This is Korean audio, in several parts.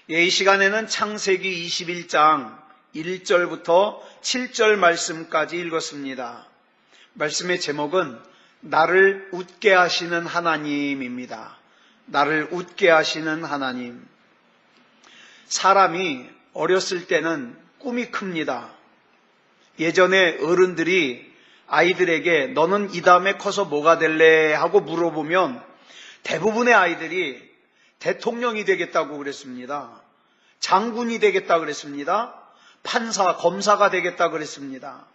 이 시간에는 창세기 21장 1절부터 7절 말씀까지 읽었습니다. 말씀의 제목은 나를 웃게 하시는 하나님입니다. 나를 웃게 하시는 하나님. 사람이 어렸을 때는 꿈이 큽니다. 예전에 어른들이 아이들에게 너는 이 다음에 커서 뭐가 될래? 하고 물어보면 대부분의 아이들이 대통령이 되겠다고 그랬습니다. 장군이 되겠다 그랬습니다. 판사, 검사가 되겠다 그랬습니다.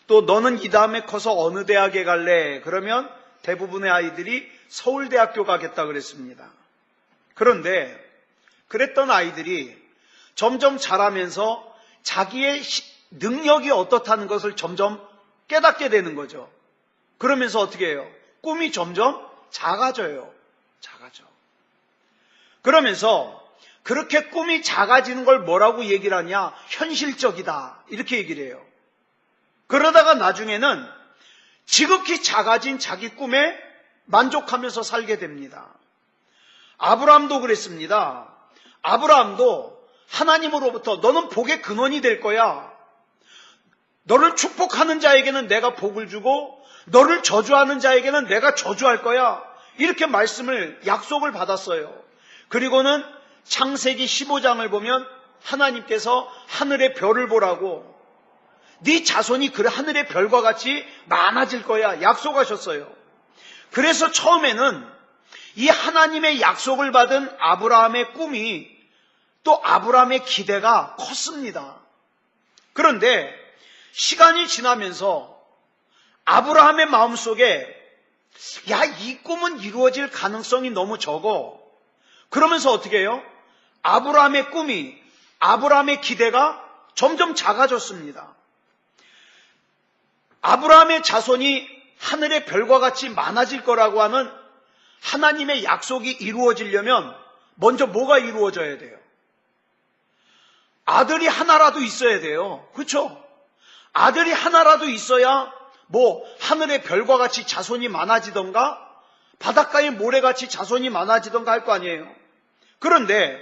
또 너는 이 다음에 커서 어느 대학에 갈래? 그러면 대부분의 아이들이 서울대학교 가겠다 그랬습니다. 그런데 그랬던 아이들이 점점 자라면서 자기의 능력이 어떻다는 것을 점점 깨닫게 되는 거죠. 그러면서 어떻게 해요? 꿈이 점점 작아져요. 작아져. 그러면서 그렇게 꿈이 작아지는 걸 뭐라고 얘기를 하냐? 현실적이다. 이렇게 얘기를 해요. 그러다가 나중에는 지극히 작아진 자기 꿈에 만족하면서 살게 됩니다. 아브라함도 그랬습니다. 아브라함도 하나님으로부터 너는 복의 근원이 될 거야. 너를 축복하는 자에게는 내가 복을 주고 너를 저주하는 자에게는 내가 저주할 거야. 이렇게 말씀을 약속을 받았어요. 그리고는 창세기 15장을 보면 하나님께서 하늘의 별을 보라고 네 자손이 그 하늘의 별과 같이 많아질 거야 약속하셨어요. 그래서 처음에는 이 하나님의 약속을 받은 아브라함의 꿈이 또 아브라함의 기대가 컸습니다. 그런데 시간이 지나면서 아브라함의 마음속에 야, 이 꿈은 이루어질 가능성이 너무 적어. 그러면서 어떻게 해요? 아브라함의 꿈이, 아브라함의 기대가 점점 작아졌습니다. 아브라함의 자손이 하늘의 별과 같이 많아질 거라고 하는 하나님의 약속이 이루어지려면 먼저 뭐가 이루어져야 돼요? 아들이 하나라도 있어야 돼요. 그렇죠? 아들이 하나라도 있어야 뭐 하늘의 별과 같이 자손이 많아지던가 바닷가의 모래같이 자손이 많아지던가 할 거 아니에요. 그런데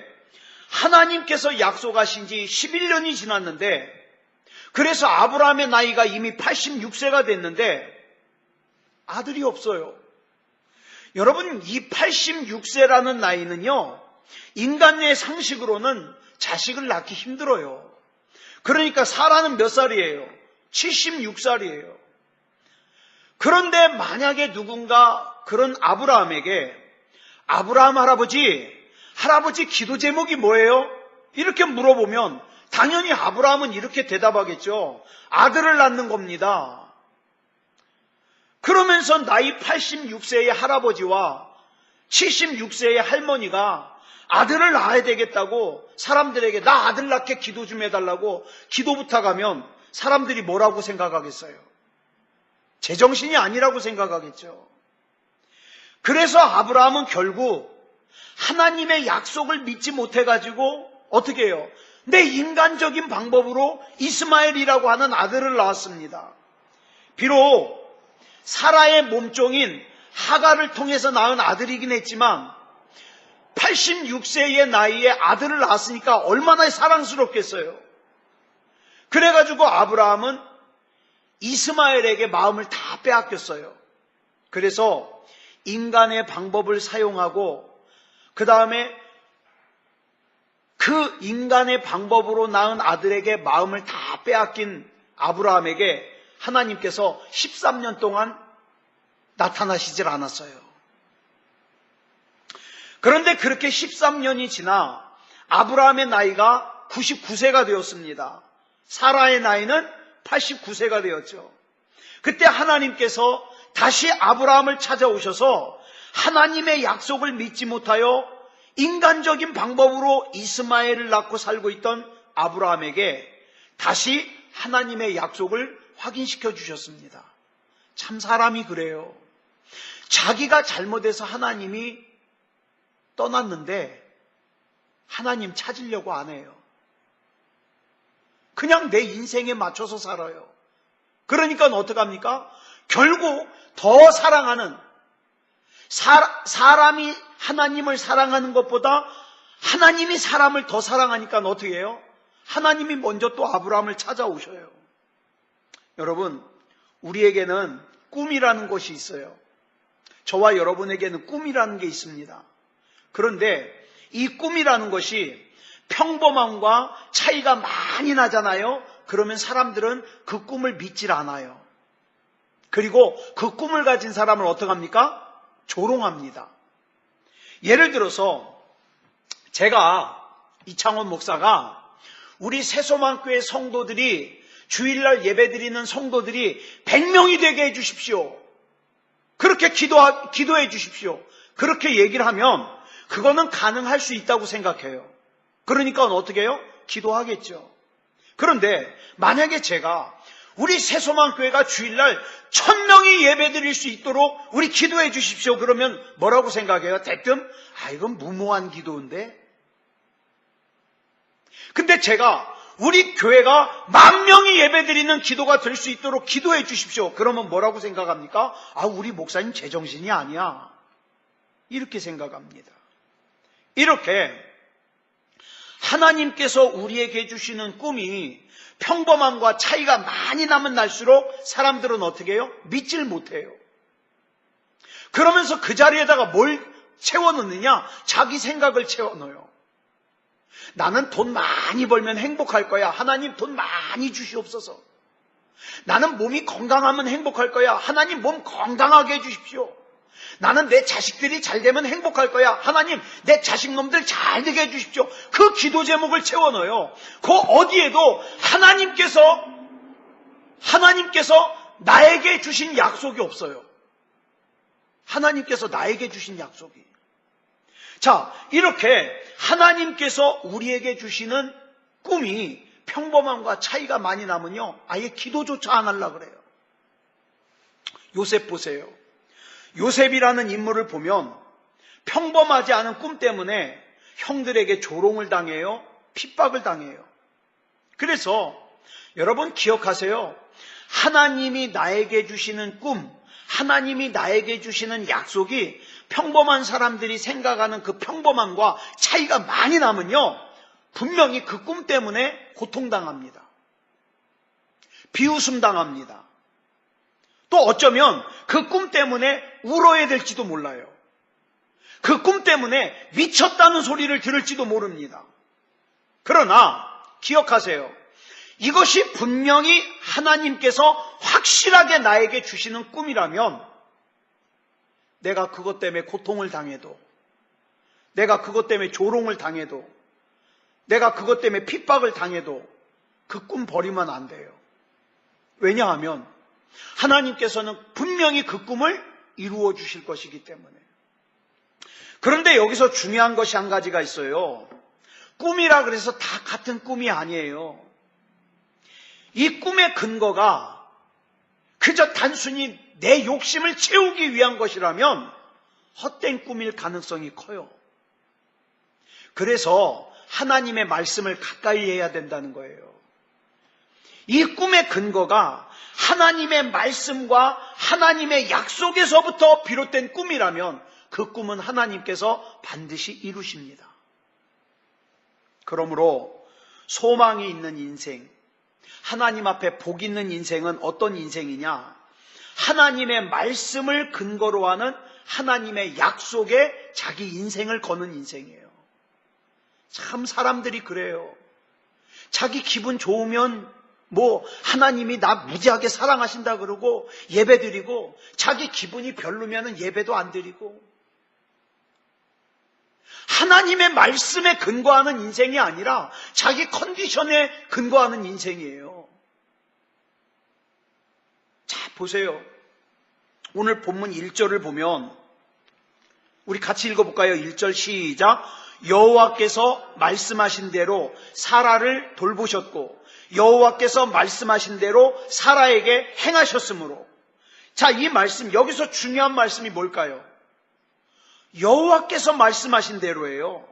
하나님께서 약속하신 지 11년이 지났는데 그래서 아브라함의 나이가 이미 86세가 됐는데 아들이 없어요. 여러분, 이 86세라는 나이는요, 인간의 상식으로는 자식을 낳기 힘들어요. 그러니까 사라는 몇 살이에요? 76살이에요. 그런데 만약에 누군가 그런 아브라함에게 아브라함 할아버지 기도 제목이 뭐예요? 이렇게 물어보면 당연히 아브라함은 이렇게 대답하겠죠. 아들을 낳는 겁니다. 그러면서 나이 86세의 할아버지와 76세의 할머니가 아들을 낳아야 되겠다고 사람들에게 나 아들 낳게 기도 좀 해달라고 기도 부탁하면 사람들이 뭐라고 생각하겠어요? 제정신이 아니라고 생각하겠죠. 그래서 아브라함은 결국 하나님의 약속을 믿지 못해가지고 어떻게 해요? 내 인간적인 방법으로 이스마엘이라고 하는 아들을 낳았습니다. 비록 사라의 몸종인 하갈을 통해서 낳은 아들이긴 했지만 86세의 나이에 아들을 낳았으니까 얼마나 사랑스럽겠어요. 그래가지고 아브라함은 이스마엘에게 마음을 다 빼앗겼어요. 그래서 인간의 방법을 사용하고 그 다음에 그 인간의 방법으로 낳은 아들에게 마음을 다 빼앗긴 아브라함에게 하나님께서 13년 동안 나타나시질 않았어요. 그런데 그렇게 13년이 지나 아브라함의 나이가 99세가 되었습니다. 사라의 나이는 89세가 되었죠. 그때 하나님께서 다시 아브라함을 찾아오셔서 하나님의 약속을 믿지 못하여 인간적인 방법으로 이스마엘을 낳고 살고 있던 아브라함에게 다시 하나님의 약속을 확인시켜 주셨습니다. 참 사람이 그래요. 자기가 잘못해서 하나님이 떠났는데 하나님 찾으려고 안 해요. 그냥 내 인생에 맞춰서 살아요. 그러니까 어떡합니까? 결국 더 사랑하는 사람이 하나님을 사랑하는 것보다 하나님이 사람을 더 사랑하니까 어떻게 해요? 하나님이 먼저 또 아브라함을 찾아오셔요. 여러분, 우리에게는 꿈이라는 것이 있어요. 저와 여러분에게는 꿈이라는 게 있습니다. 그런데 이 꿈이라는 것이 평범함과 차이가 많이 나잖아요. 그러면 사람들은 그 꿈을 믿질 않아요. 그리고 그 꿈을 가진 사람을 어떻게 합니까? 조롱합니다. 예를 들어서 제가 이창원 목사가 우리 새소망교회 성도들이 주일날 예배드리는 성도들이 100명이 되게 해주십시오. 그렇게 기도해 주십시오. 그렇게 얘기를 하면 그거는 가능할 수 있다고 생각해요. 그러니까 어떻게 해요? 기도하겠죠. 그런데 만약에 제가 우리 새소망교회가 주일날 1000명이 예배드릴 수 있도록 우리 기도해 주십시오. 그러면 뭐라고 생각해요? 대뜸 이건 무모한 기도인데. 근데 제가 우리 교회가 10,000명이 예배드리는 기도가 될 수 있도록 기도해 주십시오. 그러면 뭐라고 생각합니까? 우리 목사님 제정신이 아니야. 이렇게 생각합니다. 이렇게 하나님께서 우리에게 주시는 꿈이 평범함과 차이가 많이 나면 날수록 사람들은 어떻게 해요? 믿질 못해요. 그러면서 그 자리에다가 뭘 채워넣느냐? 자기 생각을 채워넣어요. 나는 돈 많이 벌면 행복할 거야. 하나님 돈 많이 주시옵소서. 나는 몸이 건강하면 행복할 거야. 하나님 몸 건강하게 해주십시오. 나는 내 자식들이 잘 되면 행복할 거야. 하나님 내 자식놈들 잘 되게 해주십시오. 그 기도 제목을 채워넣어요. 그 어디에도 하나님께서 나에게 주신 약속이 없어요. 하나님께서 나에게 주신 약속이. 자, 이렇게 하나님께서 우리에게 주시는 꿈이 평범함과 차이가 많이 나면요, 아예 기도조차 안 하려고 그래요. 요셉 보세요. 요셉이라는 인물을 보면 평범하지 않은 꿈 때문에 형들에게 조롱을 당해요. 핍박을 당해요. 그래서 여러분 기억하세요. 하나님이 나에게 주시는 꿈, 하나님이 나에게 주시는 약속이 평범한 사람들이 생각하는 그 평범함과 차이가 많이 나면요, 분명히 그 꿈 때문에 고통당합니다. 비웃음 당합니다. 또 어쩌면 그 꿈 때문에 울어야 될지도 몰라요. 그 꿈 때문에 미쳤다는 소리를 들을지도 모릅니다. 그러나 기억하세요. 이것이 분명히 하나님께서 확실하게 나에게 주시는 꿈이라면 내가 그것 때문에 고통을 당해도, 내가 그것 때문에 조롱을 당해도, 내가 그것 때문에 핍박을 당해도 그 꿈 버리면 안 돼요. 왜냐하면 하나님께서는 분명히 그 꿈을 이루어 주실 것이기 때문에. 그런데 여기서 중요한 것이 한 가지가 있어요. 꿈이라 그래서 다 같은 꿈이 아니에요. 이 꿈의 근거가 그저 단순히 내 욕심을 채우기 위한 것이라면 헛된 꿈일 가능성이 커요. 그래서 하나님의 말씀을 가까이 해야 된다는 거예요. 이 꿈의 근거가 하나님의 말씀과 하나님의 약속에서부터 비롯된 꿈이라면 그 꿈은 하나님께서 반드시 이루십니다. 그러므로 소망이 있는 인생, 하나님 앞에 복 있는 인생은 어떤 인생이냐? 하나님의 말씀을 근거로 하는 하나님의 약속에 자기 인생을 거는 인생이에요. 참 사람들이 그래요. 자기 기분 좋으면 하나님이 나 무지하게 사랑하신다 그러고 예배 드리고, 자기 기분이 별로면 예배도 안 드리고. 하나님의 말씀에 근거하는 인생이 아니라 자기 컨디션에 근거하는 인생이에요. 자, 보세요. 오늘 본문 1절을 보면 우리 같이 읽어볼까요? 1절 시작. 여호와께서 말씀하신 대로 사라를 돌보셨고 여호와께서 말씀하신 대로 사라에게 행하셨으므로. 자, 이 말씀, 여기서 중요한 말씀이 뭘까요? 여호와께서 말씀하신 대로예요.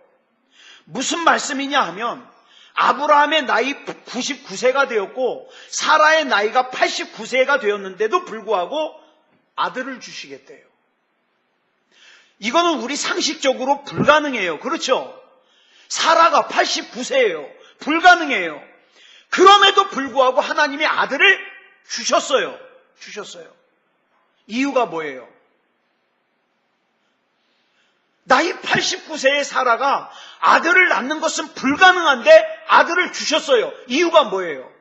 무슨 말씀이냐 하면 아브라함의 나이 99세가 되었고 사라의 나이가 89세가 되었는데도 불구하고 아들을 주시겠대요. 이거는 우리 상식적으로 불가능해요. 그렇죠? 사라가 89세예요. 불가능해요. 그럼에도 불구하고 하나님이 아들을 주셨어요. 이유가 뭐예요? 나이 89세의 사라가 아들을 낳는 것은 불가능한데 아들을 주셨어요. 이유가 뭐예요?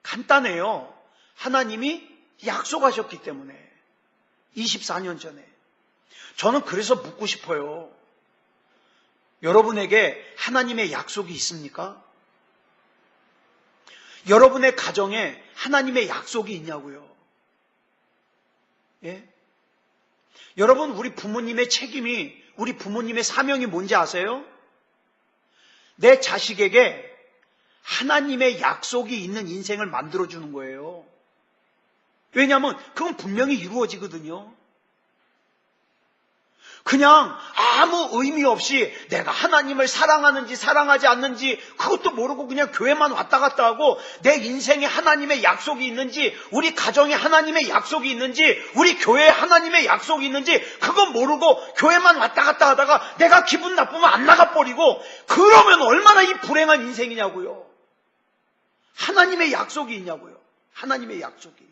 간단해요. 하나님이 약속하셨기 때문에. 24년 전에. 저는 그래서 묻고 싶어요. 여러분에게 하나님의 약속이 있습니까? 여러분의 가정에 하나님의 약속이 있냐고요? 예? 여러분, 우리 부모님의 책임이, 우리 부모님의 사명이 뭔지 아세요? 내 자식에게 하나님의 약속이 있는 인생을 만들어주는 거예요. 왜냐하면 그건 분명히 이루어지거든요. 그냥 아무 의미 없이 내가 하나님을 사랑하는지 사랑하지 않는지 그것도 모르고 그냥 교회만 왔다 갔다 하고 내 인생에 하나님의 약속이 있는지 우리 가정에 하나님의 약속이 있는지 우리 교회에 하나님의 약속이 있는지 그건 모르고 교회만 왔다 갔다 하다가 내가 기분 나쁘면 안 나가버리고 그러면 얼마나 이 불행한 인생이냐고요. 하나님의 약속이 있냐고요. 하나님의 약속이.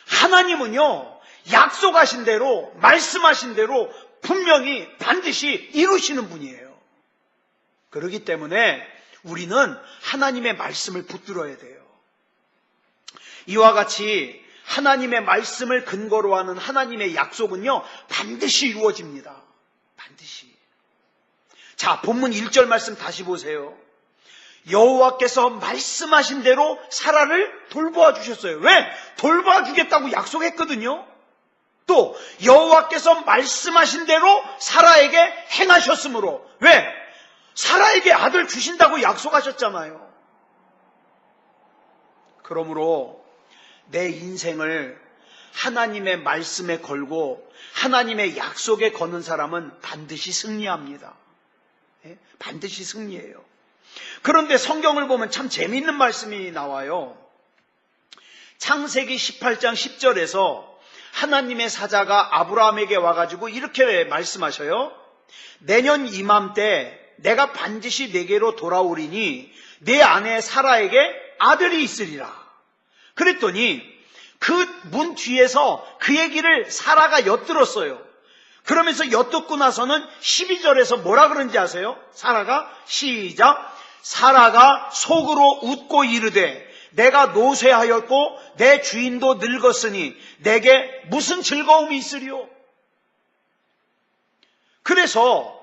하나님은요, 약속하신 대로, 말씀하신 대로 분명히 반드시 이루시는 분이에요. 그렇기 때문에 우리는 하나님의 말씀을 붙들어야 돼요. 이와 같이 하나님의 말씀을 근거로 하는 하나님의 약속은요, 반드시 이루어집니다. 반드시. 자, 본문 1절 말씀 다시 보세요. 여호와께서 말씀하신 대로 사라를 돌보아 주셨어요. 왜? 돌보아 주겠다고 약속했거든요. 또 여호와께서 말씀하신 대로 사라에게 행하셨으므로. 왜? 사라에게 아들 주신다고 약속하셨잖아요. 그러므로 내 인생을 하나님의 말씀에 걸고 하나님의 약속에 거는 사람은 반드시 승리합니다. 반드시 승리해요. 그런데 성경을 보면 참 재미있는 말씀이 나와요. 창세기 18장 10절에서 하나님의 사자가 아브라함에게 와가지고 이렇게 말씀하셔요. 내년 이맘때 내가 반드시 내게로 돌아오리니 내 아내 사라에게 아들이 있으리라. 그랬더니 그 문 뒤에서 그 얘기를 사라가 엿들었어요. 그러면서 엿듣고 나서는 12절에서 뭐라 그런지 아세요? 사라가 시작. 사라가 속으로 웃고 이르되 내가 노쇠하였고 내 주인도 늙었으니 내게 무슨 즐거움이 있으리요? 그래서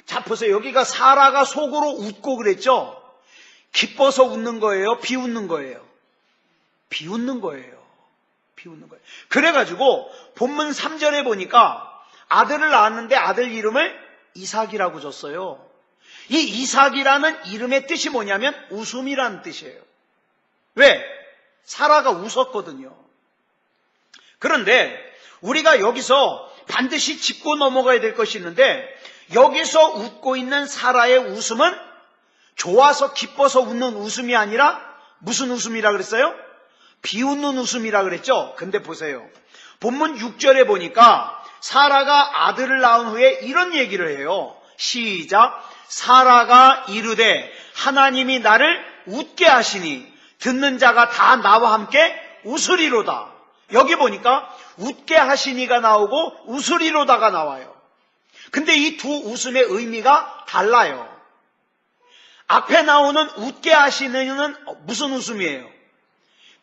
자 보세요. 여기가 사라가 속으로 웃고 그랬죠? 기뻐서 웃는 거예요? 비웃는 거예요? 비웃는 거예요. 비웃는 거예요. 그래가지고 본문 3절에 보니까 아들을 낳았는데 아들 이름을 이삭이라고 줬어요. 이 이삭이라는 이름의 뜻이 뭐냐면 웃음이라는 뜻이에요. 왜? 사라가 웃었거든요. 그런데 우리가 여기서 반드시 짚고 넘어가야 될 것이 있는데 여기서 웃고 있는 사라의 웃음은 좋아서 기뻐서 웃는 웃음이 아니라 무슨 웃음이라 그랬어요? 비웃는 웃음이라 그랬죠? 근데 보세요. 본문 6절에 보니까 사라가 아들을 낳은 후에 이런 얘기를 해요. 시작. 사라가 이르되 하나님이 나를 웃게 하시니 듣는 자가 다 나와 함께 웃으리로다. 여기 보니까 웃게 하시니가 나오고 웃으리로다가 나와요. 근데 이 두 웃음의 의미가 달라요. 앞에 나오는 웃게 하시니는 무슨 웃음이에요?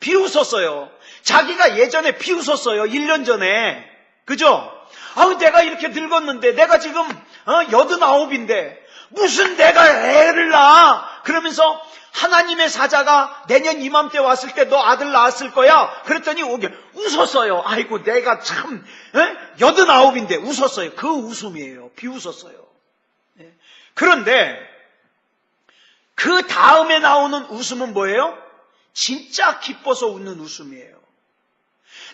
비웃었어요. 자기가 예전에 비웃었어요. 1년 전에. 그죠? 아우 내가 이렇게 늙었는데 내가 지금 89인데 무슨 내가 애를 낳아? 그러면서 하나님의 사자가 내년 이맘때 왔을 때 너 아들 낳았을 거야. 그랬더니 웃었어요. 아이고 내가 참 89인데 웃었어요. 그 웃음이에요. 비웃었어요. 그런데 그 다음에 나오는 웃음은 뭐예요? 진짜 기뻐서 웃는 웃음이에요.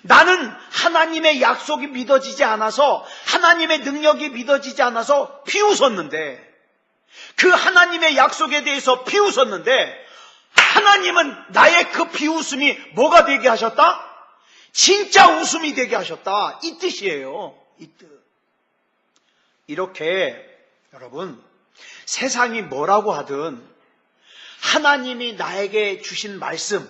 나는 하나님의 약속이 믿어지지 않아서 하나님의 능력이 믿어지지 않아서 비웃었는데 그 하나님의 약속에 대해서 비웃었는데 하나님은 나의 그 비웃음이 뭐가 되게 하셨다? 진짜 웃음이 되게 하셨다. 이 뜻이에요. 이 뜻. 이렇게 여러분, 세상이 뭐라고 하든 하나님이 나에게 주신 말씀,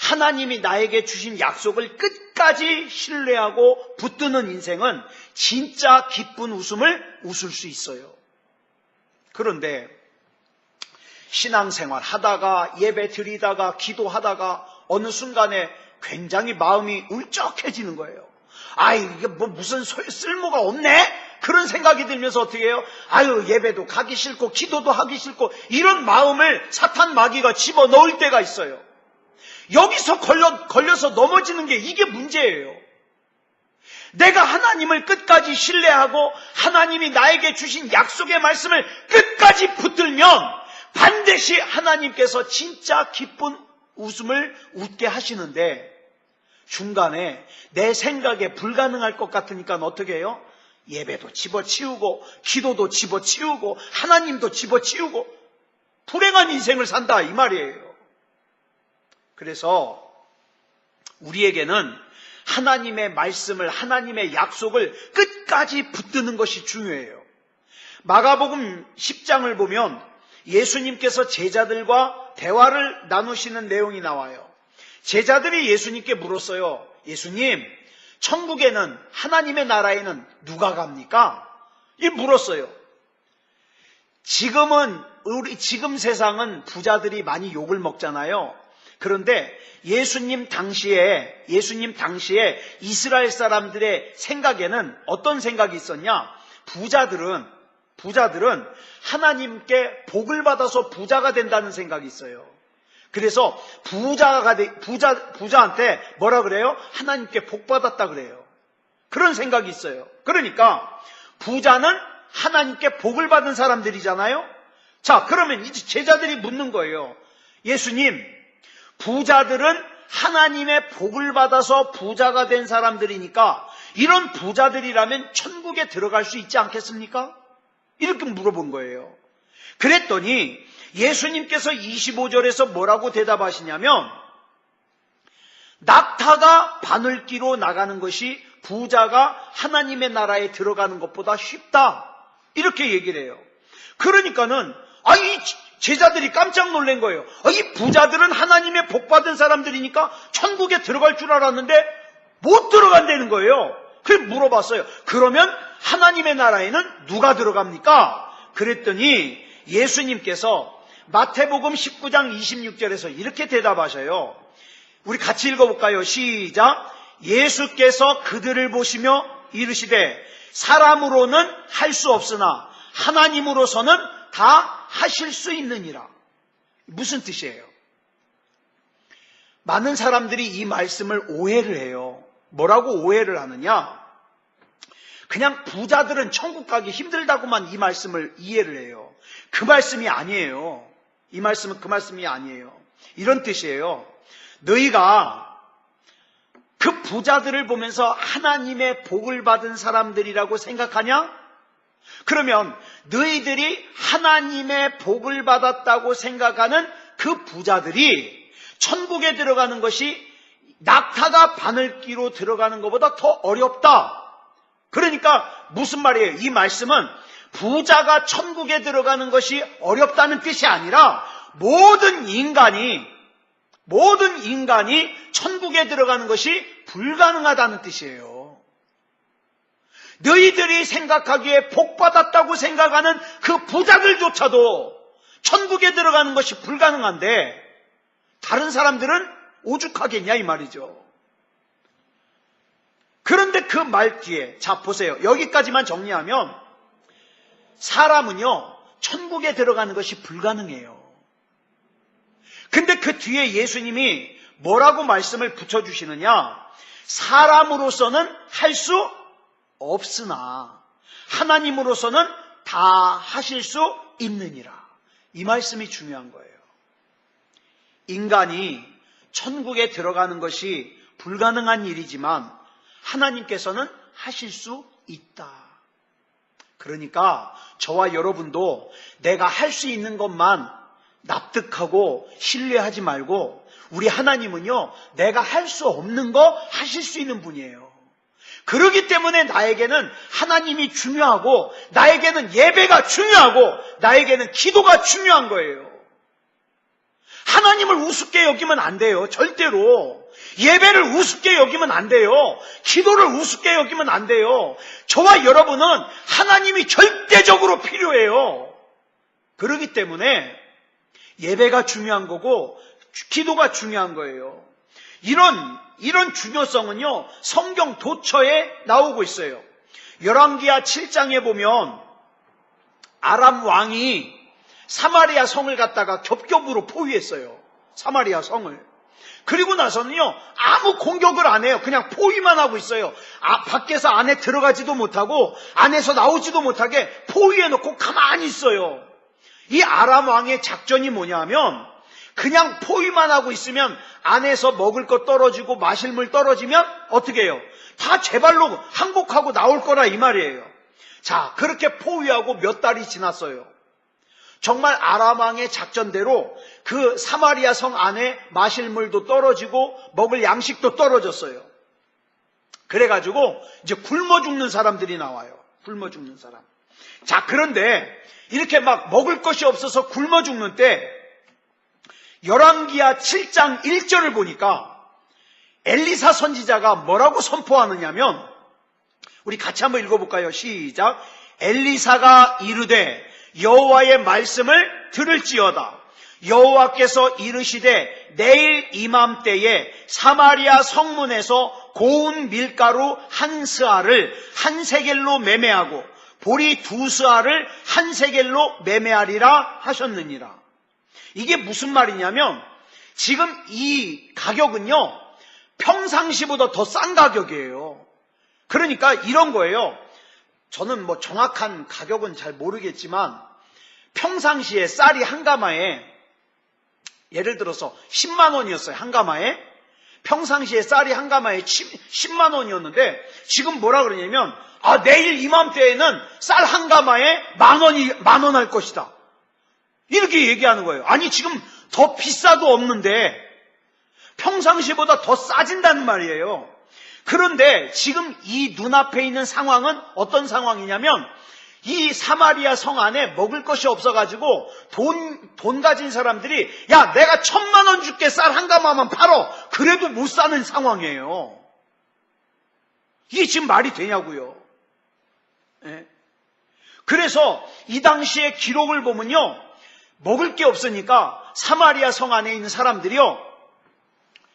하나님이 나에게 주신 약속을 끝까지 신뢰하고 붙드는 인생은 진짜 기쁜 웃음을 웃을 수 있어요. 그런데 신앙생활 하다가, 예배 드리다가, 기도하다가 어느 순간에 굉장히 마음이 울적해지는 거예요. 이게 뭐 무슨 쓸모가 없네? 그런 생각이 들면서 어떻게 해요? 예배도 가기 싫고 기도도 하기 싫고, 이런 마음을 사탄 마귀가 집어넣을 때가 있어요. 여기서 걸려서 넘어지는 게 이게 문제예요. 내가 하나님을 끝까지 신뢰하고 하나님이 나에게 주신 약속의 말씀을 끝까지 붙들면 반드시 하나님께서 진짜 기쁜 웃음을 웃게 하시는데, 중간에 내 생각에 불가능할 것 같으니까 어떻게 해요? 예배도 집어치우고 기도도 집어치우고 하나님도 집어치우고 불행한 인생을 산다, 이 말이에요. 그래서 우리에게는 하나님의 말씀을, 하나님의 약속을 끝까지 붙드는 것이 중요해요. 마가복음 10장을 보면 예수님께서 제자들과 대화를 나누시는 내용이 나와요. 제자들이 예수님께 물었어요. 예수님, 천국에는, 하나님의 나라에는 누가 갑니까? 이 물었어요. 지금 세상은 부자들이 많이 욕을 먹잖아요. 그런데 예수님 당시에 이스라엘 사람들의 생각에는 어떤 생각이 있었냐? 부자들은 하나님께 복을 받아서 부자가 된다는 생각이 있어요. 그래서 부자한테 뭐라 그래요? 하나님께 복 받았다 그래요. 그런 생각이 있어요. 그러니까 부자는 하나님께 복을 받은 사람들이잖아요. 자, 그러면 이제 제자들이 묻는 거예요. 예수님, 부자들은 하나님의 복을 받아서 부자가 된 사람들이니까 이런 부자들이라면 천국에 들어갈 수 있지 않겠습니까? 이렇게 물어본 거예요. 그랬더니 예수님께서 25절에서 뭐라고 대답하시냐면, 낙타가 바늘기로 나가는 것이 부자가 하나님의 나라에 들어가는 것보다 쉽다, 이렇게 얘기를 해요. 그러니까는 이 제자들이 깜짝 놀란 거예요. 이 부자들은 하나님의 복 받은 사람들이니까 천국에 들어갈 줄 알았는데 못 들어간다는 거예요. 그래서 물어봤어요. 그러면 하나님의 나라에는 누가 들어갑니까? 그랬더니 예수님께서 마태복음 19장 26절에서 이렇게 대답하셔요. 우리 같이 읽어볼까요? 시작. 예수께서 그들을 보시며 이르시되 사람으로는 할 수 없으나 하나님으로서는 다 하실 수 있느니라. 무슨 뜻이에요? 많은 사람들이 이 말씀을 오해를 해요. 뭐라고 오해를 하느냐? 그냥 부자들은 천국 가기 힘들다고만 이 말씀을 이해를 해요. 그 말씀이 아니에요. 이 말씀은 그 말씀이 아니에요. 이런 뜻이에요. 너희가 그 부자들을 보면서 하나님의 복을 받은 사람들이라고 생각하냐? 그러면 너희들이 하나님의 복을 받았다고 생각하는 그 부자들이 천국에 들어가는 것이 낙타가 바늘기로 들어가는 것보다 더 어렵다. 그러니까 무슨 말이에요? 이 말씀은 부자가 천국에 들어가는 것이 어렵다는 뜻이 아니라 모든 인간이 천국에 들어가는 것이 불가능하다는 뜻이에요. 너희들이 생각하기에 복받았다고 생각하는 그 부자들조차도 천국에 들어가는 것이 불가능한데 다른 사람들은 오죽하겠냐, 이 말이죠. 그런데 그 말 뒤에, 자 보세요. 여기까지만 정리하면 사람은요 천국에 들어가는 것이 불가능해요. 근데 그 뒤에 예수님이 뭐라고 말씀을 붙여주시느냐? 사람으로서는 할 수 없으나 하나님으로서는 다 하실 수 있느니라. 이 말씀이 중요한 거예요. 인간이 천국에 들어가는 것이 불가능한 일이지만 하나님께서는 하실 수 있다. 그러니까 저와 여러분도 내가 할 수 있는 것만 납득하고 신뢰하지 말고, 우리 하나님은요 내가 할 수 없는 거 하실 수 있는 분이에요. 그러기 때문에 나에게는 하나님이 중요하고, 나에게는 예배가 중요하고, 나에게는 기도가 중요한 거예요. 하나님을 우습게 여기면 안 돼요. 절대로. 예배를 우습게 여기면 안 돼요. 기도를 우습게 여기면 안 돼요. 저와 여러분은 하나님이 절대적으로 필요해요. 그렇기 때문에 예배가 중요한 거고 기도가 중요한 거예요. 이런 중요성은요, 성경 도처에 나오고 있어요. 열왕기하 7장에 보면 아람 왕이 사마리아 성을 갖다가 겹겹으로 포위했어요. 사마리아 성을. 그리고 나서는요, 아무 공격을 안 해요. 그냥 포위만 하고 있어요. 밖에서 안에 들어가지도 못하고 안에서 나오지도 못하게 포위해놓고 가만히 있어요. 이 아람 왕의 작전이 뭐냐면, 그냥 포위만 하고 있으면 안에서 먹을 것 떨어지고 마실 물 떨어지면 어떻게 해요? 다 제발로 항복하고 나올 거라 이 말이에요. 자, 그렇게 포위하고 몇 달이 지났어요. 정말 아람 왕의 작전대로 그 사마리아 성 안에 마실 물도 떨어지고 먹을 양식도 떨어졌어요. 그래가지고 이제 굶어 죽는 사람들이 나와요. 굶어 죽는 사람. 자, 그런데 이렇게 막 먹을 것이 없어서 굶어 죽는 때 열왕기하 7장 1절을 보니까 엘리사 선지자가 뭐라고 선포하느냐면, 우리 같이 한번 읽어볼까요? 시작. 엘리사가 이르되 여호와의 말씀을 들을지어다. 여호와께서 이르시되 내일 이맘때에 사마리아 성문에서 고운 밀가루 한 스아를 한 세겔로 매매하고 보리 두 스아를 한 세겔로 매매하리라 하셨느니라. 이게 무슨 말이냐면, 지금 이 가격은요, 평상시보다 더 싼 가격이에요. 그러니까 이런 거예요. 저는 뭐 정확한 가격은 잘 모르겠지만 평상시에 쌀이 한 가마에, 예를 들어서 10만 원이었어요. 한 가마에. 평상시에 쌀이 한 가마에 10만 원이었는데 지금 뭐라 그러냐면, 내일 이맘때에는 쌀 한 가마에 만 원 할 것이다. 이렇게 얘기하는 거예요. 아니, 지금 더 비싸도 없는데 평상시보다 더 싸진다는 말이에요. 그런데 지금 이 눈앞에 있는 상황은 어떤 상황이냐면, 이 사마리아 성 안에 먹을 것이 없어가지고 돈 가진 사람들이, 야, 내가 1,000만 원 줄게, 쌀 한 가마만 팔어. 그래도 못 사는 상황이에요. 이게 지금 말이 되냐고요. 예? 그래서 이 당시의 기록을 보면요, 먹을 게 없으니까 사마리아 성 안에 있는 사람들이요,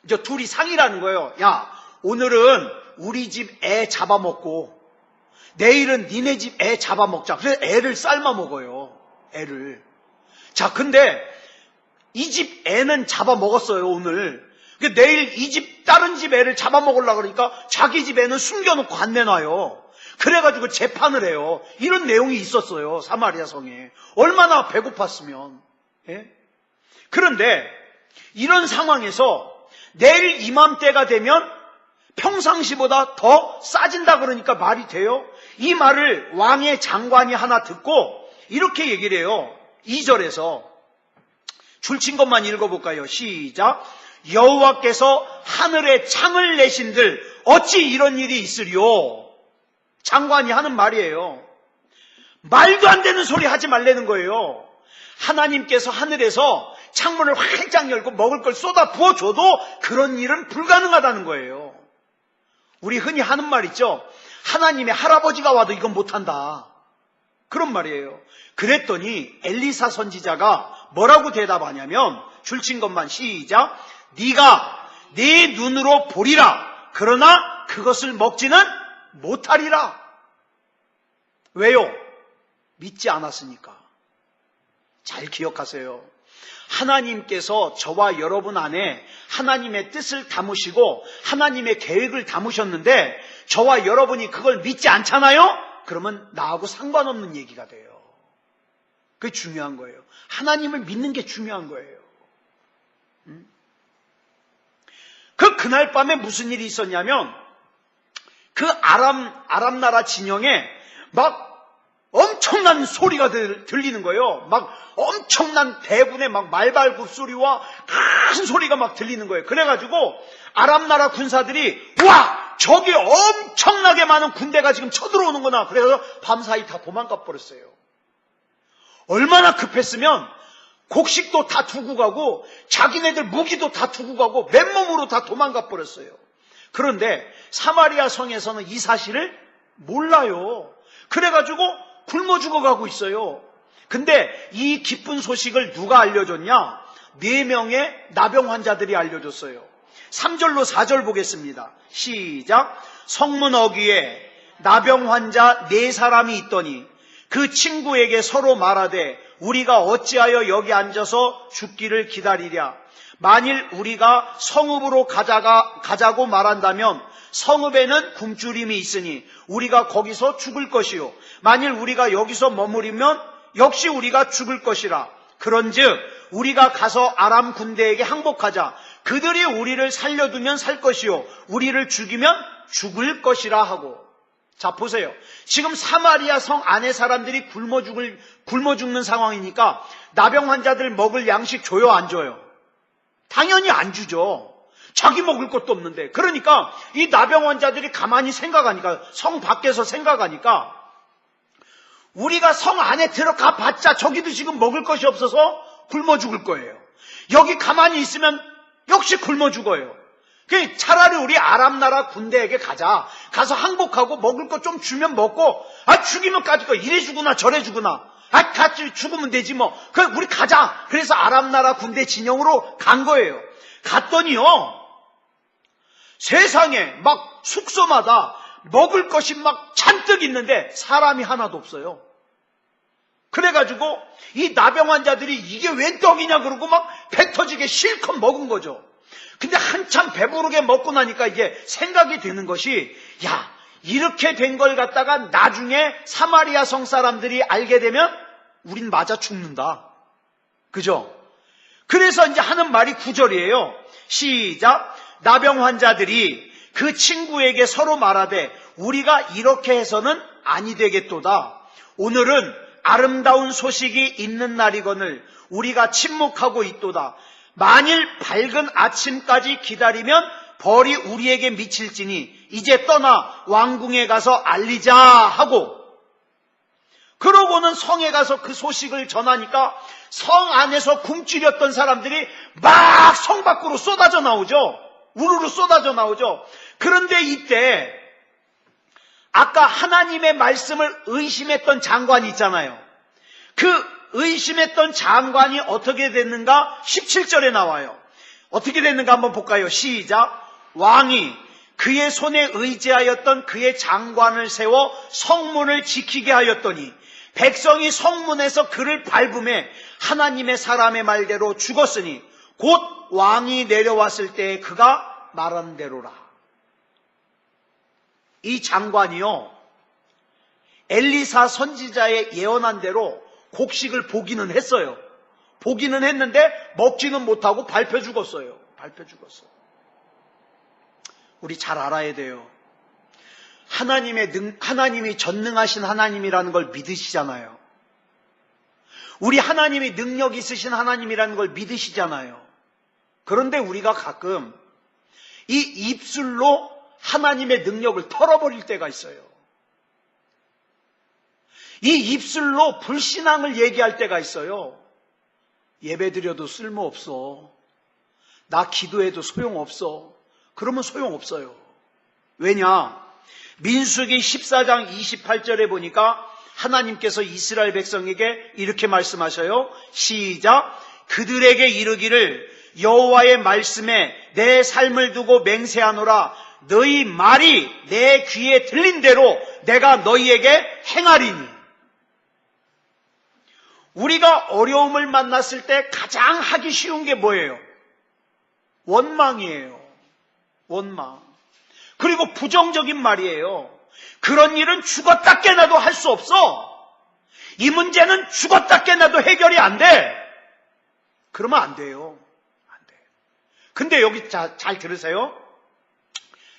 이제 둘이 상의라는 거예요. 야, 오늘은 우리 집 애 잡아먹고 내일은 니네 집 애 잡아먹자. 그래서 애를 삶아 먹어요. 애를. 자, 근데 이 집 애는 잡아먹었어요, 오늘. 내일 이 집, 다른 집 애를 잡아먹으려고 그러니까 자기 집 애는 숨겨놓고 안 내놔요. 그래가지고 재판을 해요. 이런 내용이 있었어요, 사마리아 성에. 얼마나 배고팠으면. 예? 그런데 이런 상황에서 내일 이맘때가 되면 평상시보다 더 싸진다 그러니까 말이 돼요? 이 말을 왕의 장관이 하나 듣고 이렇게 얘기를 해요. 2절에서 줄친 것만 읽어볼까요? 시작. 여호와께서 하늘에 창을 내신들 어찌 이런 일이 있으리요? 장관이 하는 말이에요. 말도 안 되는 소리 하지 말라는 거예요. 하나님께서 하늘에서 창문을 활짝 열고 먹을 걸 쏟아 부어줘도 그런 일은 불가능하다는 거예요. 우리 흔히 하는 말 있죠. 하나님의 할아버지가 와도 이건 못한다. 그런 말이에요. 그랬더니 엘리사 선지자가 뭐라고 대답하냐면, 줄친 것만 시작. 네가 네 눈으로 보리라. 그러나 그것을 먹지는 못하리라. 왜요? 믿지 않았으니까. 잘 기억하세요. 하나님께서 저와 여러분 안에 하나님의 뜻을 담으시고 하나님의 계획을 담으셨는데 저와 여러분이 그걸 믿지 않잖아요? 그러면 나하고 상관없는 얘기가 돼요. 그게 중요한 거예요. 하나님을 믿는 게 중요한 거예요. 그날 밤에 무슨 일이 있었냐면, 그 아람 나라 진영에 막 엄청난 소리가 들리는 거예요. 막 엄청난 대군의 막 말발굽 소리와 큰 소리가 막 들리는 거예요. 그래가지고 아람 나라 군사들이 와, 저기 엄청나게 많은 군대가 지금 쳐들어오는구나. 그래서 밤사이 다 도망가 버렸어요. 얼마나 급했으면 곡식도 다 두고 가고 자기네들 무기도 다 두고 가고 맨몸으로 다 도망가 버렸어요. 그런데 사마리아 성에서는 이 사실을 몰라요. 그래가지고 굶어 죽어가고 있어요. 근데 이 기쁜 소식을 누가 알려줬냐? 4명의 나병 환자들이 알려줬어요. 3절로 4절 보겠습니다. 시작. 성문 어귀에 나병 환자 4사람이 있더니 그 친구에게 서로 말하되 우리가 어찌하여 여기 앉아서 죽기를 기다리랴. 만일 우리가 성읍으로 가자고 말한다면 성읍에는 굶주림이 있으니 우리가 거기서 죽을 것이요. 만일 우리가 여기서 머무르면 역시 우리가 죽을 것이라. 그런즉 우리가 가서 아람 군대에게 항복하자. 그들이 우리를 살려두면 살 것이요 우리를 죽이면 죽을 것이라 하고. 자, 보세요. 지금 사마리아 성 안에 사람들이 굶어 죽는 상황이니까 나병 환자들 먹을 양식 줘요, 안 줘요? 당연히 안 주죠. 자기 먹을 것도 없는데. 그러니까 이 나병 환자들이 가만히 생각하니까, 성 밖에서 생각하니까 우리가 성 안에 들어가 봤자 저기도 지금 먹을 것이 없어서 굶어 죽을 거예요. 여기 가만히 있으면 역시 굶어 죽어요. 차라리 우리 아람 나라 군대에게 가자. 가서 항복하고 먹을 것 좀 주면 먹고, 죽이면 까짓 거 이래 주구나 저래 주구나. 같이 죽으면 되지 뭐. 우리 가자. 그래서 아람 나라 군대 진영으로 간 거예요. 갔더니요, 세상에 막 숙소마다 먹을 것이 막 잔뜩 있는데 사람이 하나도 없어요. 그래가지고 이 나병 환자들이 이게 웬 떡이냐 그러고 막 배 터지게 실컷 먹은 거죠. 근데 한참 배부르게 먹고 나니까 이게 생각이 드는 것이, 야, 이렇게 된 걸 갖다가 나중에 사마리아 성 사람들이 알게 되면 우린 맞아 죽는다. 그죠? 그래서 이제 하는 말이 9절이에요. 시작. 나병 환자들이 그 친구에게 서로 말하되 우리가 이렇게 해서는 아니 되겠도다. 오늘은 아름다운 소식이 있는 날이거늘 우리가 침묵하고 있도다. 만일 밝은 아침까지 기다리면 벌이 우리에게 미칠지니 이제 떠나 왕궁에 가서 알리자 하고, 그러고는 성에 가서 그 소식을 전하니까 성 안에서 굶주렸던 사람들이 막 성 밖으로 쏟아져 나오죠. 우르르 쏟아져 나오죠. 그런데 이때 아까 하나님의 말씀을 의심했던 장관이 있잖아요. 그 의심했던 장관이 어떻게 됐는가? 17절에 나와요. 어떻게 됐는가 한번 볼까요? 시작. 왕이 그의 손에 의지하였던 그의 장관을 세워 성문을 지키게 하였더니 백성이 성문에서 그를 밟음에 하나님의 사람의 말대로 죽었으니 곧 왕이 내려왔을 때 그가 말한 대로라. 이 장관이요, 엘리사 선지자의 예언한 대로 곡식을 보기는 했어요. 보기는 했는데 먹지는 못하고 밟혀 죽었어요. 밟혀 죽었어. 우리 잘 알아야 돼요. 하나님이 전능하신 하나님이라는 걸 믿으시잖아요. 우리 하나님이 능력 있으신 하나님이라는 걸 믿으시잖아요. 그런데 우리가 가끔 이 입술로 하나님의 능력을 털어버릴 때가 있어요. 이 입술로 불신앙을 얘기할 때가 있어요. 예배드려도 쓸모없어. 나 기도해도 소용없어. 그러면 소용없어요. 왜냐? 민수기 14장 28절에 보니까 하나님께서 이스라엘 백성에게 이렇게 말씀하셔요. 시작. 그들에게 이르기를 여호와의 말씀에 내 삶을 두고 맹세하노라. 너희 말이 내 귀에 들린 대로 내가 너희에게 행하리니. 우리가 어려움을 만났을 때 가장 하기 쉬운 게 뭐예요? 원망이에요. 원망. 그리고 부정적인 말이에요. 그런 일은 죽었다 깨나도 할 수 없어. 이 문제는 죽었다 깨나도 해결이 안 돼. 그러면 안 돼요. 안 돼. 근데 여기 잘 들으세요.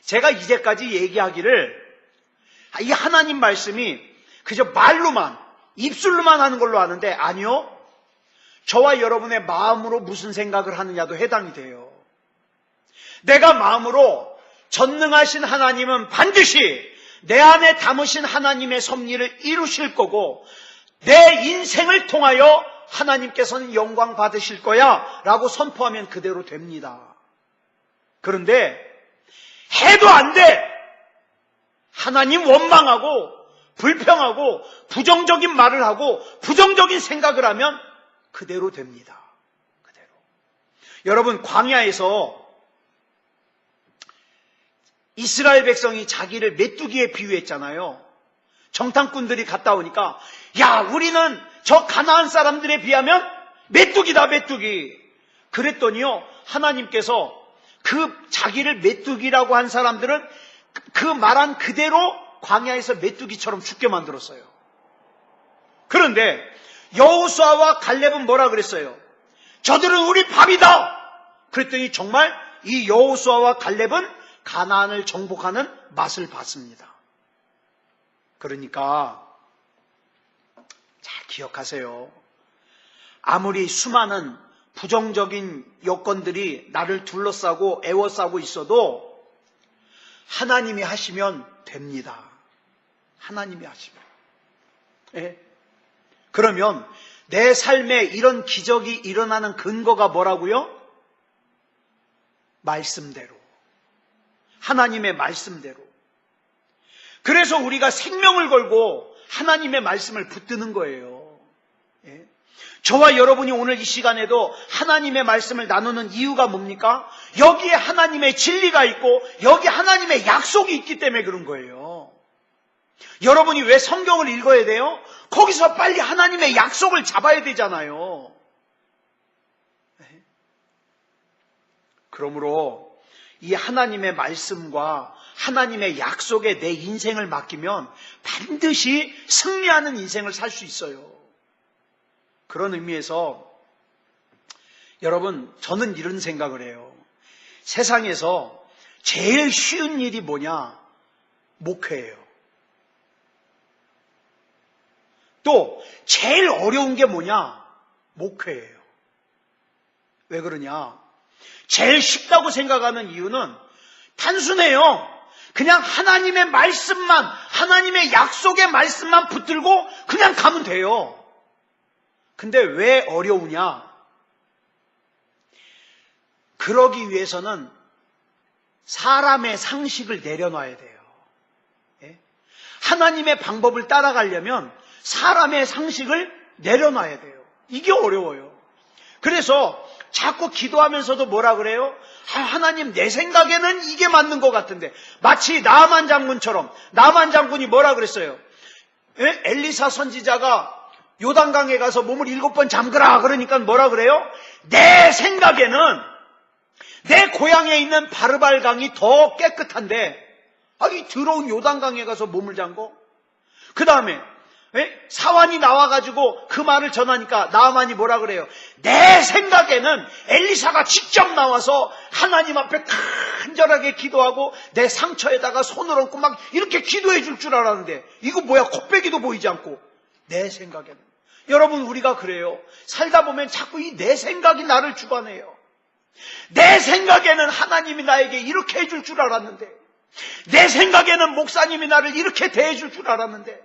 제가 이제까지 얘기하기를 이 하나님 말씀이 그저 말로만, 입술로만 하는 걸로 아는데, 아니요. 저와 여러분의 마음으로 무슨 생각을 하느냐도 해당이 돼요. 내가 마음으로 전능하신 하나님은 반드시 내 안에 담으신 하나님의 섭리를 이루실 거고 내 인생을 통하여 하나님께서는 영광 받으실 거야 라고 선포하면 그대로 됩니다. 그런데 해도 안 돼. 하나님 원망하고 불평하고 부정적인 말을 하고 부정적인 생각을 하면 그대로 됩니다. 그대로. 여러분, 광야에서 이스라엘 백성이 자기를 메뚜기에 비유했잖아요. 정탐꾼들이 갔다 오니까 야, 우리는 저 가나안 사람들에 비하면 메뚜기다, 메뚜기. 그랬더니요, 하나님께서 그 자기를 메뚜기라고 한 사람들은 그 말한 그대로 광야에서 메뚜기처럼 죽게 만들었어요. 그런데 여호수아와 갈렙은 뭐라 그랬어요? 저들은 우리 밥이다. 그랬더니 정말 이 여호수아와 갈렙은 가나안을 정복하는 맛을 봤습니다. 그러니까 잘 기억하세요. 아무리 수많은 부정적인 여건들이 나를 둘러싸고 애워싸고 있어도 하나님이 하시면 됩니다. 하나님이 하시면. 예? 그러면 내 삶에 이런 기적이 일어나는 근거가 뭐라고요? 말씀대로. 하나님의 말씀대로. 그래서 우리가 생명을 걸고 하나님의 말씀을 붙드는 거예요. 예? 저와 여러분이 오늘 이 시간에도 하나님의 말씀을 나누는 이유가 뭡니까? 여기에 하나님의 진리가 있고 여기 하나님의 약속이 있기 때문에 그런 거예요. 여러분이 왜 성경을 읽어야 돼요? 거기서 빨리 하나님의 약속을 잡아야 되잖아요. 그러므로 이 하나님의 말씀과 하나님의 약속에 내 인생을 맡기면 반드시 승리하는 인생을 살 수 있어요. 그런 의미에서 여러분, 저는 이런 생각을 해요. 세상에서 제일 쉬운 일이 뭐냐? 목회예요. 또 제일 어려운 게 뭐냐? 목회예요. 왜 그러냐? 제일 쉽다고 생각하는 이유는 단순해요. 그냥 하나님의 말씀만, 하나님의 약속의 말씀만 붙들고 그냥 가면 돼요. 근데 왜 어려우냐? 그러기 위해서는 사람의 상식을 내려놔야 돼요. 예? 하나님의 방법을 따라가려면 사람의 상식을 내려놔야 돼요. 이게 어려워요. 그래서 자꾸 기도하면서도 뭐라 그래요? 하나님, 내 생각에는 이게 맞는 것 같은데. 마치 나만 장군처럼. 나만 장군이 뭐라 그랬어요? 예? 엘리사 선지자가 요단강에 가서 몸을 7번 잠그라 그러니까 뭐라 그래요? 내 생각에는 내 고향에 있는 바르발강이 더 깨끗한데 이 더러운 요단강에 가서 몸을 잠궈? 그 다음에 사환이 나와가지고 그 말을 전하니까 나아만이 뭐라 그래요? 내 생각에는 엘리사가 직접 나와서 하나님 앞에 간절하게 기도하고 내 상처에다가 손을 얹고 막 이렇게 기도해 줄 줄 알았는데 이거 뭐야? 코빼기도 보이지 않고. 내 생각에는. 여러분, 우리가 그래요. 살다 보면 자꾸 이 내 생각이 나를 주관해요. 내 생각에는 하나님이 나에게 이렇게 해줄 줄 알았는데, 내 생각에는 목사님이 나를 이렇게 대해줄 줄 알았는데,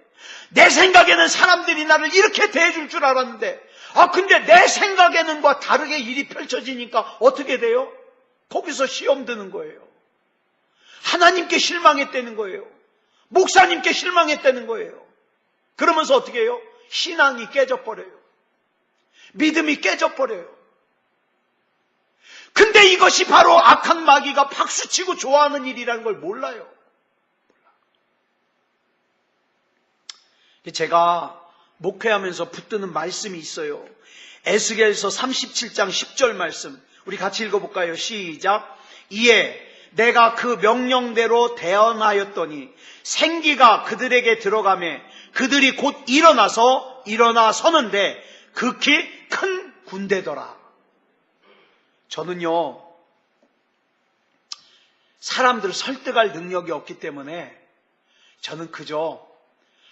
내 생각에는 사람들이 나를 이렇게 대해줄 줄 알았는데, 근데 내 생각에는과 다르게 일이 펼쳐지니까 어떻게 돼요? 거기서 시험 드는 거예요. 하나님께 실망했다는 거예요. 목사님께 실망했다는 거예요. 그러면서 어떻게 해요? 신앙이 깨져버려요. 믿음이 깨져버려요. 근데 이것이 바로 악한 마귀가 박수치고 좋아하는 일이라는 걸 몰라요. 제가 목회하면서 붙드는 말씀이 있어요. 에스겔서 37장 10절 말씀. 우리 같이 읽어볼까요? 시작. 이에 내가 그 명령대로 대언하였더니 생기가 그들에게 들어가매 그들이 곧 일어나 서는데 극히 큰 군대더라. 저는요, 사람들을 설득할 능력이 없기 때문에 저는 그저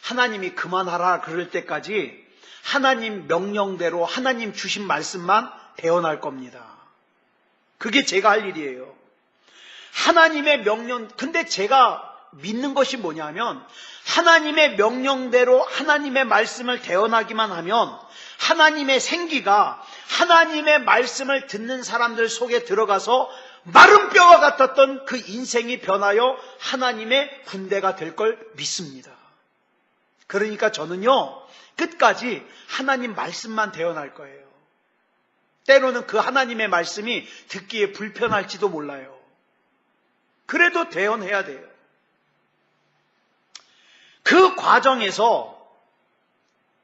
하나님이 그만하라 그럴 때까지 하나님 명령대로 하나님 주신 말씀만 대언할 겁니다. 그게 제가 할 일이에요. 하나님의 명령, 근데 제가 믿는 것이 뭐냐면 하나님의 명령대로 하나님의 말씀을 대언하기만 하면 하나님의 생기가 하나님의 말씀을 듣는 사람들 속에 들어가서 마른 뼈와 같았던 그 인생이 변하여 하나님의 군대가 될 걸 믿습니다. 그러니까 저는요, 끝까지 하나님 말씀만 대언할 거예요. 때로는 그 하나님의 말씀이 듣기에 불편할지도 몰라요. 그래도 대언해야 돼요. 그 과정에서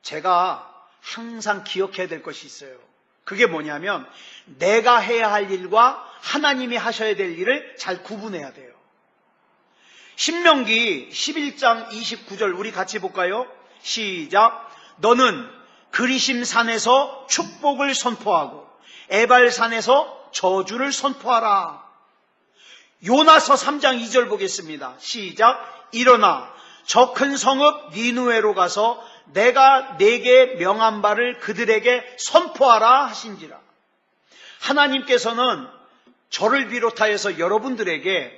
제가 항상 기억해야 될 것이 있어요. 그게 뭐냐면 내가 해야 할 일과 하나님이 하셔야 될 일을 잘 구분해야 돼요. 신명기 11장 29절 우리 같이 볼까요? 시작. 너는 그리심 산에서 축복을 선포하고 에발 산에서 저주를 선포하라. 요나서 3장 2절 보겠습니다. 시작. 일어나 저 큰 성읍 니느웨로 가서 내가 네게 명한 바를 그들에게 선포하라 하신지라. 하나님께서는 저를 비롯하여서 여러분들에게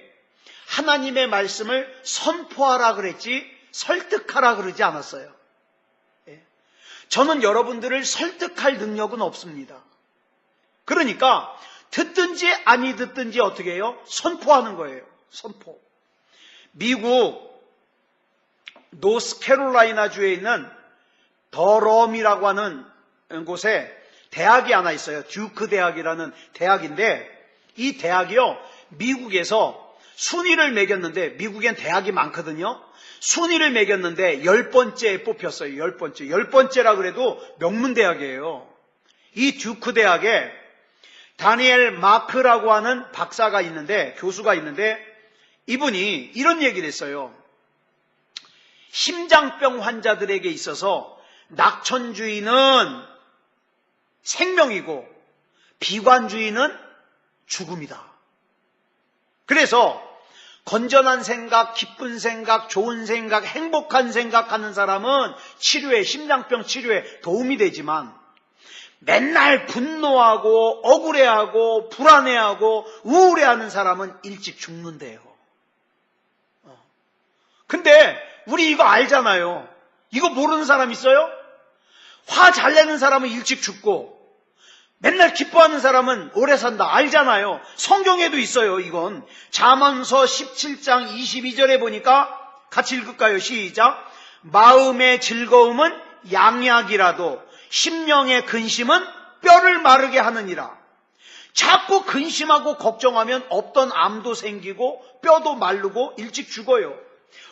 하나님의 말씀을 선포하라 그랬지 설득하라 그러지 않았어요. 저는 여러분들을 설득할 능력은 없습니다. 그러니까 듣든지 아니 듣든지 어떻게 해요? 선포하는 거예요. 선포. 미국 노스캐롤라이나 주에 있는 더럼이라고 하는 곳에 대학이 하나 있어요. 듀크 대학이라는 대학인데 이 대학이요, 미국에서 순위를 매겼는데, 미국엔 대학이 많거든요. 순위를 매겼는데 10번째에 뽑혔어요. 10번째. 10번째라 그래도 명문대학이에요. 이 듀크 대학에 다니엘 마크라고 하는 박사가 있는데, 교수가 있는데, 이분이 이런 얘기를 했어요. 심장병 환자들에게 있어서 낙천주의는 생명이고 비관주의는 죽음이다. 그래서 건전한 생각, 기쁜 생각, 좋은 생각, 행복한 생각하는 사람은 치료에, 심장병 치료에 도움이 되지만 맨날 분노하고 억울해하고 불안해하고 우울해하는 사람은 일찍 죽는데요. 근데 우리 이거 알잖아요. 이거 모르는 사람 있어요? 화 잘 내는 사람은 일찍 죽고 맨날 기뻐하는 사람은 오래 산다. 알잖아요. 성경에도 있어요. 이건 잠언서 17장 22절에 보니까 같이 읽을까요? 시작. 마음의 즐거움은 양약이라도 심령의 근심은 뼈를 마르게 하느니라. 자꾸 근심하고 걱정하면 없던 암도 생기고 뼈도 마르고 일찍 죽어요.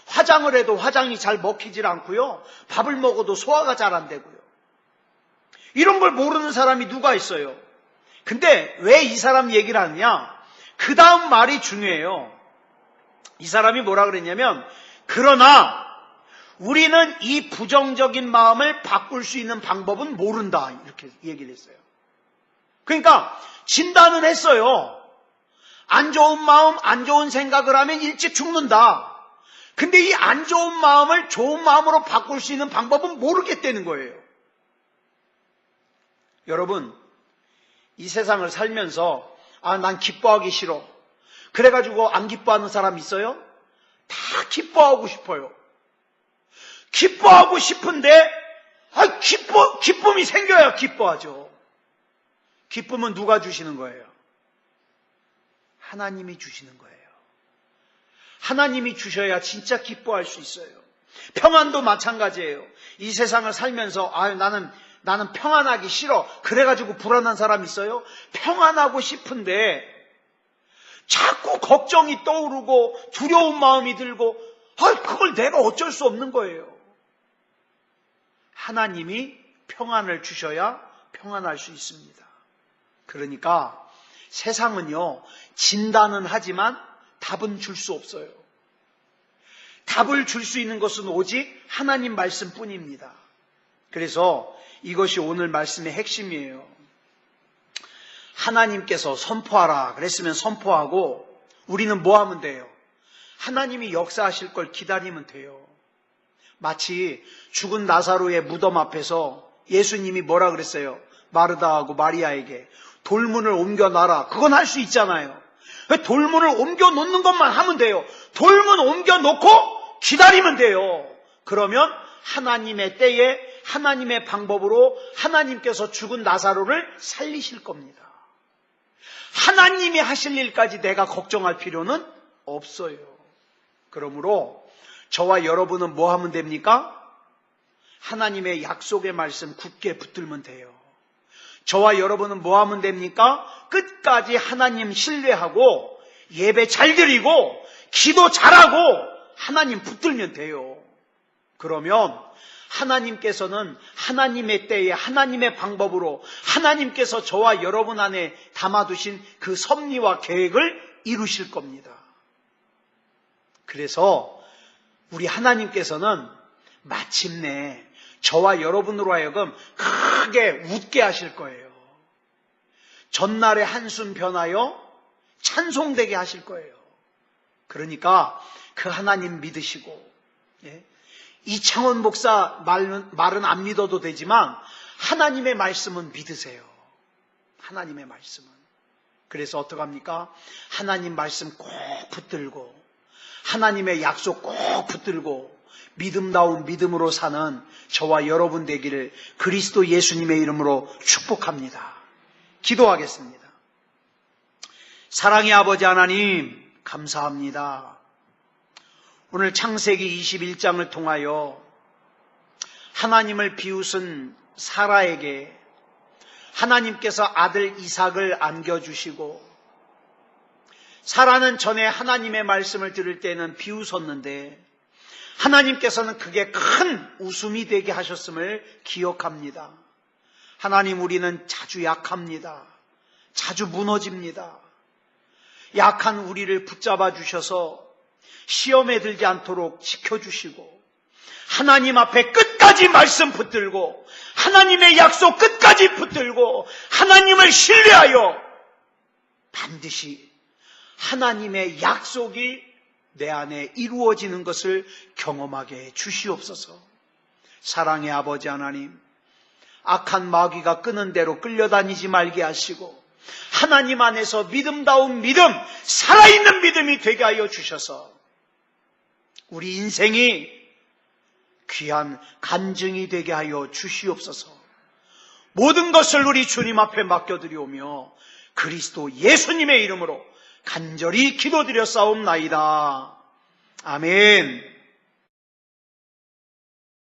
화장을 해도 화장이 잘 먹히질 않고요. 밥을 먹어도 소화가 잘 안 되고요. 이런 걸 모르는 사람이 누가 있어요? 근데 왜 이 사람 얘기를 하느냐? 그 다음 말이 중요해요. 이 사람이 뭐라 그랬냐면, 그러나 우리는 이 부정적인 마음을 바꿀 수 있는 방법은 모른다. 이렇게 얘기를 했어요. 그러니까 진단은 했어요. 안 좋은 마음, 안 좋은 생각을 하면 일찍 죽는다. 근데 이 안 좋은 마음을 좋은 마음으로 바꿀 수 있는 방법은 모르겠다는 거예요. 여러분, 이 세상을 살면서 난 기뻐하기 싫어. 그래가지고 안 기뻐하는 사람 있어요? 다 기뻐하고 싶어요. 기뻐하고 싶은데 기쁨이 생겨야 기뻐하죠. 기쁨은 누가 주시는 거예요? 하나님이 주시는 거예요. 하나님이 주셔야 진짜 기뻐할 수 있어요. 평안도 마찬가지예요. 이 세상을 살면서 나는 평안하기 싫어. 그래가지고 불안한 사람 있어요? 평안하고 싶은데 자꾸 걱정이 떠오르고 두려운 마음이 들고 그걸 내가 어쩔 수 없는 거예요. 하나님이 평안을 주셔야 평안할 수 있습니다. 그러니까 세상은요, 진단은 하지만 답은 줄 수 없어요. 답을 줄 수 있는 것은 오직 하나님 말씀뿐입니다. 그래서 이것이 오늘 말씀의 핵심이에요. 하나님께서 선포하라 그랬으면 선포하고 우리는 뭐 하면 돼요? 하나님이 역사하실 걸 기다리면 돼요. 마치 죽은 나사로의 무덤 앞에서 예수님이 뭐라 그랬어요? 마르다하고 마리아에게 돌문을 옮겨놔라. 그건 할 수 있잖아요. 돌문을 옮겨 놓는 것만 하면 돼요. 돌문 옮겨 놓고 기다리면 돼요. 그러면 하나님의 때에 하나님의 방법으로 하나님께서 죽은 나사로를 살리실 겁니다. 하나님이 하실 일까지 내가 걱정할 필요는 없어요. 그러므로 저와 여러분은 뭐 하면 됩니까? 하나님의 약속의 말씀 굳게 붙들면 돼요. 저와 여러분은 뭐 하면 됩니까? 끝까지 하나님 신뢰하고 예배 잘 드리고 기도 잘하고 하나님 붙들면 돼요. 그러면 하나님께서는 하나님의 때에 하나님의 방법으로 하나님께서 저와 여러분 안에 담아두신 그 섭리와 계획을 이루실 겁니다. 그래서 우리 하나님께서는 마침내 저와 여러분으로 하여금 크게 웃게 하실 거예요. 전날의 한숨 변하여 찬송되게 하실 거예요. 그러니까 그 하나님 믿으시고, 이창원 목사 말은 안 믿어도 되지만 하나님의 말씀은 믿으세요. 하나님의 말씀은. 그래서 어떡합니까? 하나님 말씀 꼭 붙들고 하나님의 약속 꼭 붙들고 믿음다운 믿음으로 사는 저와 여러분 되기를 그리스도 예수님의 이름으로 축복합니다. 기도하겠습니다. 사랑의 아버지 하나님 감사합니다. 오늘 창세기 21장을 통하여 하나님을 비웃은 사라에게 하나님께서 아들 이삭을 안겨주시고, 사라는 전에 하나님의 말씀을 들을 때는 비웃었는데 하나님께서는 그게 큰 웃음이 되게 하셨음을 기억합니다. 하나님, 우리는 자주 약합니다. 자주 무너집니다. 약한 우리를 붙잡아 주셔서 시험에 들지 않도록 지켜주시고, 하나님 앞에 끝까지 말씀 붙들고 하나님의 약속 끝까지 붙들고 하나님을 신뢰하여 반드시 하나님의 약속이 내 안에 이루어지는 것을 경험하게 해 주시옵소서. 사랑의 아버지 하나님, 악한 마귀가 끄는 대로 끌려다니지 말게 하시고 하나님 안에서 믿음다운 믿음, 살아있는 믿음이 되게 하여 주셔서 우리 인생이 귀한 간증이 되게 하여 주시옵소서. 모든 것을 우리 주님 앞에 맡겨드리오며 그리스도 예수님의 이름으로 간절히 기도드려 싸움나이다. 아멘.